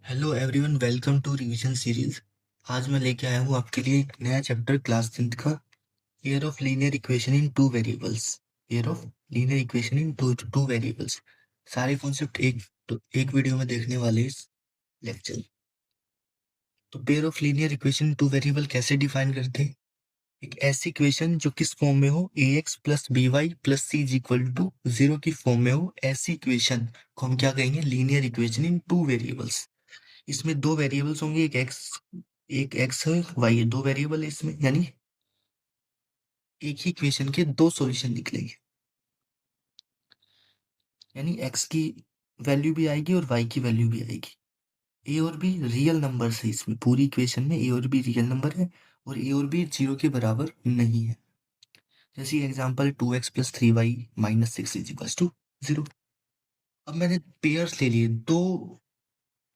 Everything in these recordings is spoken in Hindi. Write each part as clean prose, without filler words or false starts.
Hello everyone, welcome to revision series. आज मैं लेके आया हूँ आपके लिए एक नया चैप्टर क्लास 10th का, pair of linear equation in two variables. Pair of linear equation in two variables. सारे कॉन्सेप्ट एक वीडियो में देखने वाले इस लेक्चर। तो pair of linear equation in two variable कैसे डिफाइन करते हैं? एक ऐसी इक्वेशन जो किस फॉर्म में हो, A X plus B Y plus C is equal to 0 की फॉर्म में हो, ऐसी इक्वेशन को हम क्या कहेंगे? Linear equation in two variables. इसमें दो वेरिएबल्स होंगे, एक एक्स है, वाई है, दो वेरिएबल है इसमें, यानी एक ही इक्वेशन के दो सॉल्यूशन निकलेंगे। यानी एक्स की वैल्यू भी आएगी और वाई की वैल्यू भी आएगी। ए और बी रियल नंबर है, इसमें पूरी इक्वेशन में ए और बी रियल नंबर है और ए और बी 0 के बराबर नहीं है। जैसे example 2x plus 3y minus 6 is equal to 0। अब मैंने पेयर्स ले लिए, दो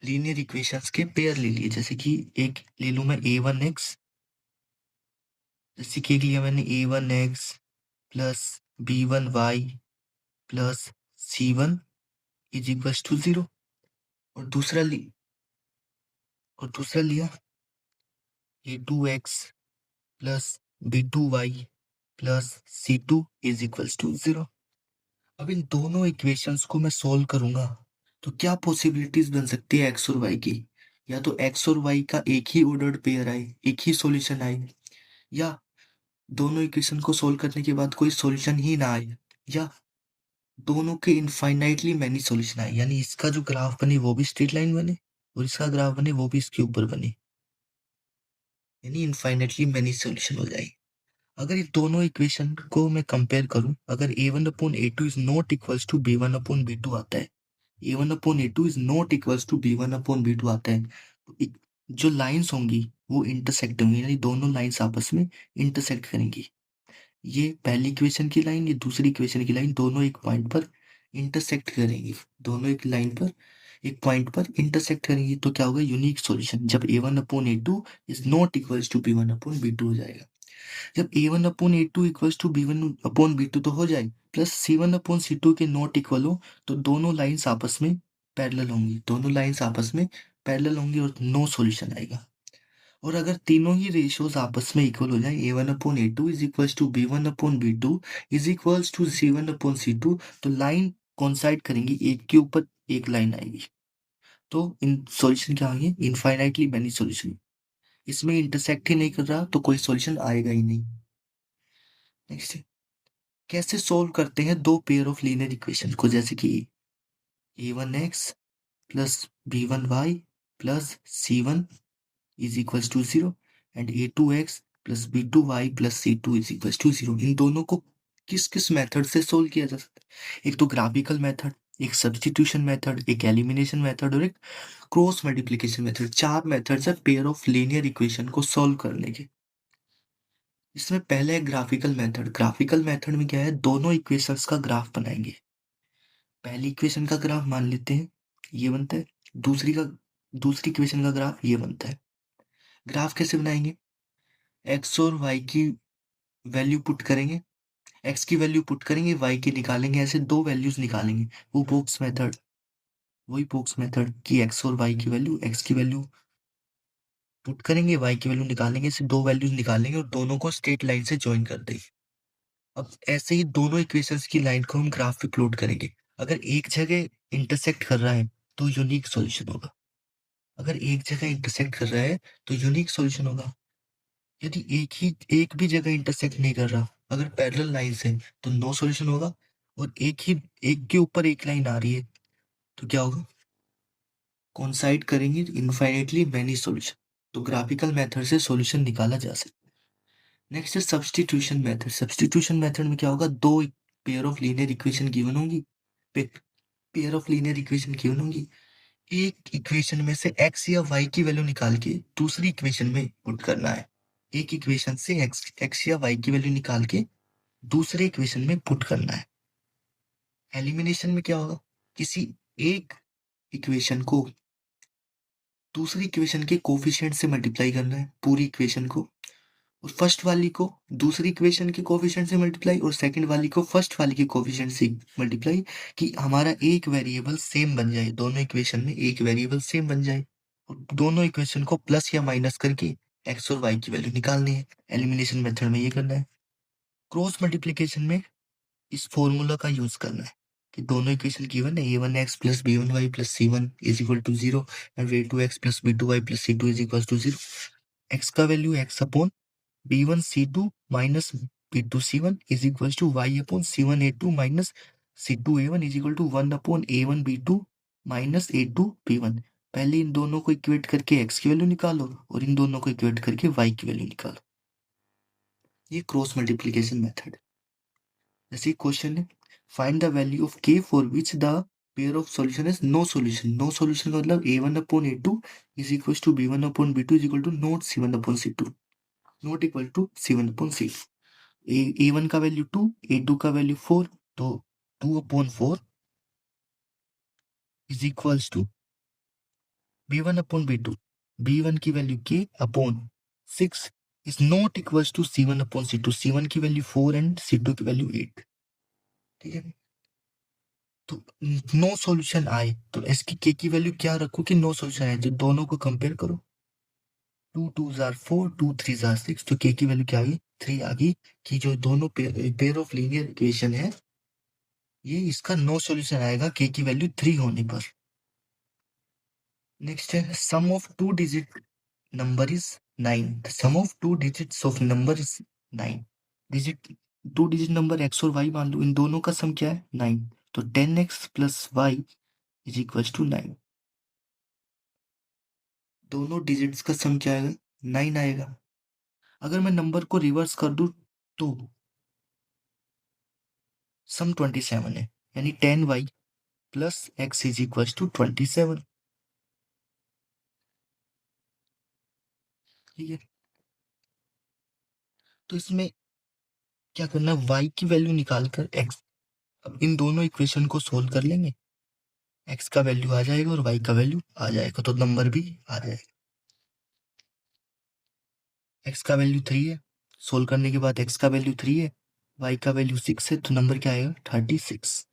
लीनियर इक्वेशंस के पेयर ले लिए। जैसे कि एक ले लूं मैं a1x, जैसे कि एक लिया मैंने a1x plus b1y plus c1 is equal to 0। और दूसरा लिया a2x plus b2y plus c2 is equal to 0। अब इन दोनों इक्वेशंस को मैं सोल्व करूंगा तो क्या पॉसिबिलिटीज बन सकती है एक्स और वाई की? या तो एक्स और वाई का एक ही ऑर्डर्ड पेयर आए, एक ही सॉल्यूशन आए, या दोनों इक्वेशन को सोल्व करने के बाद कोई सॉल्यूशन ही ना आए, या दोनों के इनफाइनाइटली मैनी सॉल्यूशन आए। यानी इसका जो ग्राफ बने वो भी स्ट्रेट लाइन बने और इसका ग्राफ बने वो भी इसके ऊपर बने, यानी इनफाइनाइटली मैनी सॉल्यूशन हो जाए। अगर ये दोनों इक्वेशन को मैं कंपेयर करूं, अगर a1/a2 is not equals to b1/b2 आता है, a1/a2 is not equals to b1/b2 आता है, तो जो लाइंस होंगी वो इंटरसेक्ट होंगी, यानी दोनों लाइंस आपस में इंटरसेक्ट करेंगी। ये पहली इक्वेशन की लाइन, ये दूसरी इक्वेशन की लाइन, दोनों एक पॉइंट पर इंटरसेक्ट करेंगी। दोनों एक लाइन पर, एक पॉइंट पर इंटरसेक्ट करेंगी, तो क्या होगा? Unique solution. जब a1/a2 is not equals to b1/b2 हो जाएगा। जब a1/a2 इक्वल्स टू b1/b2 तो हो जाए, प्लस c1/c2 के नॉट इक्वल हो, तो दोनों लाइंस आपस में पैरेलल होंगी, दोनों लाइंस आपस में पैरेलल होंगी और नो सॉल्यूशन आएगा। और अगर तीनों ही रेशियोज आपस में इक्वल हो जाए, a1/a2 is equals to b1/b2 is equals to c1/c2, तो लाइन कोइंसाइड करेंगी, एक के ऊपर एक लाइन आएगी। तो इन सॉल्यूशन क्या आएंगे? Infinitely many solution. इसमें इंटरसेक्ट ही नहीं कर रहा तो कोई सॉल्यूशन आएगा ही नहीं। नेक्स्ट, कैसे सोल्व करते हैं दो पेयर ऑफ लीनियर इक्वेशन को? जैसे कि a1x plus b1y plus c1 is equals to 0 and a2x plus b2y plus c2 is equals to 0। इन दोनों को किस किस मेथड से सोल्व किया जा सकता है? एक तो ग्राफिकल मेथड, एक सब्स्टिट्यूशन मेथड, एक एलिमिनेशन मेथड और एक क्रॉस मल्टीप्लिकेशन मेथड। चार मेथड्स है पेयर ऑफ लीनियर इक्वेशन को सोल्व करने के। इसमें पहले है ग्राफिकल मेथड। ग्राफिकल मेथड में क्या है? दोनों इक्वेशंस का ग्राफ बनाएंगे। पहली इक्वेशन का ग्राफ मान लेते हैं ये बनता है, दूसरी इक्वेशन का ग्राफ ये बनता है। ग्राफ कैसे बनाएंगे? एक्स और वाई की वैल्यू पुट करेंगे, एक्स की वैल्यू पुट करेंगे, वाई की निकालेंगे, ऐसे दो वैल्यूज निकालेंगे। वो बॉक्स मेथड, वही बॉक्स मेथड की एक्स और वाई की वैल्यू, एक्स की वैल्यू पुट करेंगे, वाई की वैल्यू निकालेंगे, ऐसे दो वैल्यूज निकालेंगे और दोनों को स्ट्रेट लाइन से ज्वाइन कर देंगे। अब ऐसे ही दोनों इक्वेशंस की लाइन को हम ग्राफ पे प्लॉट करेंगे। अगर एक जगह इंटरसेक्ट कर रहा है तो यूनिक सॉल्यूशन होगा। अगर एक जगह इंटरसेक्ट कर रहा है तो यूनिक सॉल्यूशन होगा। यदि एक भी जगह इंटरसेक्ट नहीं कर रहा, अगर पैरेलल लाइंस है, तो नो सॉल्यूशन होगा। और एक के ऊपर एक लाइन आ रही है तो क्या होगा? कोइंसाइड करेंगे इनफाइनाइटली मैनी सॉल्यूशन। तो ग्राफिकल मेथड से सॉल्यूशन निकाला जा सकता है। नेक्स्ट है सब्स्टिट्यूशन मेथड। सब्स्टिट्यूशन मेथड में क्या होगा? दो pair of linear equation given होंगी, pair of linear equation given होंगी। एक इक्वेशन में से एक्स या वाई की वैल्यू निकाल के दूसरी इक्वेशन में पुट करना है। एक इक्वेशन से एक्स या वाई की वैल्यू निकाल के दूसरे इक्वेशन में पुट करना है। एलिमिनेशन में क्या होगा? किसी एक इक्वेशन को दूसरी इक्वेशन के कोफिशिएंट से मल्टीप्लाई करना है, पूरी इक्वेशन को। और फर्स्ट वाली को दूसरी इक्वेशन के कोफिशिएंट से मल्टीप्लाई और सेकंड वाली को फर्स्ट वाली के कोफिशिएंट से मल्टीप्लाई, कि हमारा एक वेरिएबल सेम बन जाए, दोनों इक्वेशन में एक वेरिएबल सेम बन जाए। दोनों इक्वेशन को प्लस या माइनस करके एक्स और वाई की वैल्यू निकालनी है। एलिमिनेशन मेथड में ये करना है। क्रॉस मल्टीप्लीकेशन में इस फॉर्मूला का यूज करना है कि दोनों इक्वेशन गिवन है, a1x plus b1y plus c1 is equal to 0 and a2x plus b2y plus c2 is equal to 0। x का value x upon b1 c2 minus b2 c1 is equal to y upon c1 a2 minus c2 a1 is equal to 1 upon a1 b2 minus a2 b1। पहले इन दोनों को इक्वेट करके x की वैल्यू निकालो और इन दोनों को इक्वेट करके y की वैल्यू निकालो। ये क्रॉस मल्टीप्लीकेशन मेथड। जैसे क्वेश्चन है, find the value of k for which the pair of solution is no solution. No solution का मतलब a1 upon a2 is equal to b1 upon b2 is equal to not c1 upon c2, not equal to c1 upon c2। a1 का वैल्यू 2, a2 का वैल्यू 4, तो 2 upon 4 is equal to b1 upon b2। b1 की value k upon 6 is not equal to c1 upon c2। c1 की वैल्यू 4 एंड c2 की वैल्यू 8। ठीक है, तो नो सॉल्यूशन आए तो इसकी के की वैल्यू क्या रखो कि नो सॉल्यूशन आए, तो दोनों को कंपेयर करो। 2 2 जार 4, 2 3 जार 6, तो के की वैल्यू क्या आ गई 3 आ गई कि जो दोनों पेयर ऑफ लीनियर इक्वेशन है ये इसका नो सॉल्यूशन आएगा के की वैल्यू 3 होने पर। नेक्स्ट है sum of two digit number is 9। The sum of two digits of number is 9। Digit two digit number X और वाई मान लो, इन दोनों का सम क्या है 9, तो 10x plus y is equal to 9। दोनों डिजिट्स का सम क्या आएगा 9 आएगा। अगर मैं नंबर को रिवर्स कर दूं तो सम 27 है, यानी 10y plus x is equal to 27। ठीक है, तो इसमें क्या करना है, y की वैल्यू निकालकर x, अब इन दोनों इक्वेशन को सोल्व कर लेंगे, x का वैल्यू आ जाएगा और y का वैल्यू आ जाएगा, तो नंबर भी आ जाएगा। x का वैल्यू 3 है, सोल्व करने के बाद x का वैल्यू 3 है, y का वैल्यू 6 है, तो नंबर क्या आएगा 36।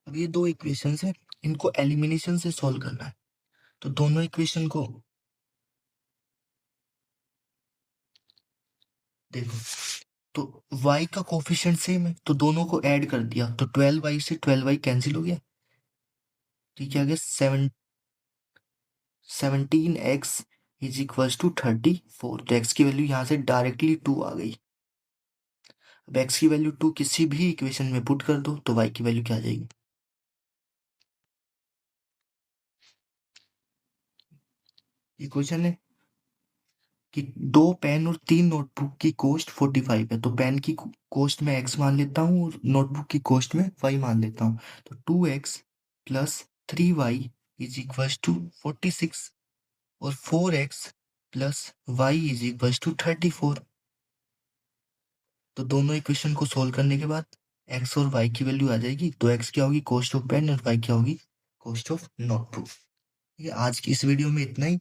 अब ये दो इक्वेशंस है, इनको एलिमिनेशन से सॉल्व करना है, तो दोनों इक्वेशन को देखो, तो y का कोफिशिएंट सेम है तो दोनों को ऐड कर दिया, तो 12y से 12y कैंसिल हो गया, तो क्या गया 17x इज इक्वल टू 34। तो x की वैल्यू यहाँ से डायरेक्टली 2 आ गई। अब x की वैल्यू 2 किसी भी इक्वेशन में पुट कर दो तो y की वैल्यू क्या आ जाएगी। इक्वेशन है कि 2 पेन और 3 नोटबुक की कॉस्ट 45 है, तो पेन की कॉस्ट में x मान लेता हूँ और नोटबुक की कॉस्ट में y मान लेता हूँ, तो 2x plus 3y is equal to 46 और 4x plus y is equal to 34। तो दोनों इक्वेशन को सोल्व करने के बाद x और y की वैल्यू आ जाएगी, तो x क्या होगी कॉस्ट ऑफ पेन और y क्या होगी कॉस्ट ऑफ नोटबुक। ठीक है, आज की इस वीडियो में इतना ही।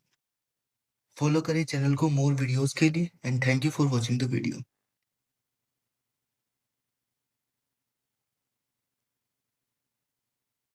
फॉलो करें चैनल को मोर वीडियोस के लिए and thank you for watching the video.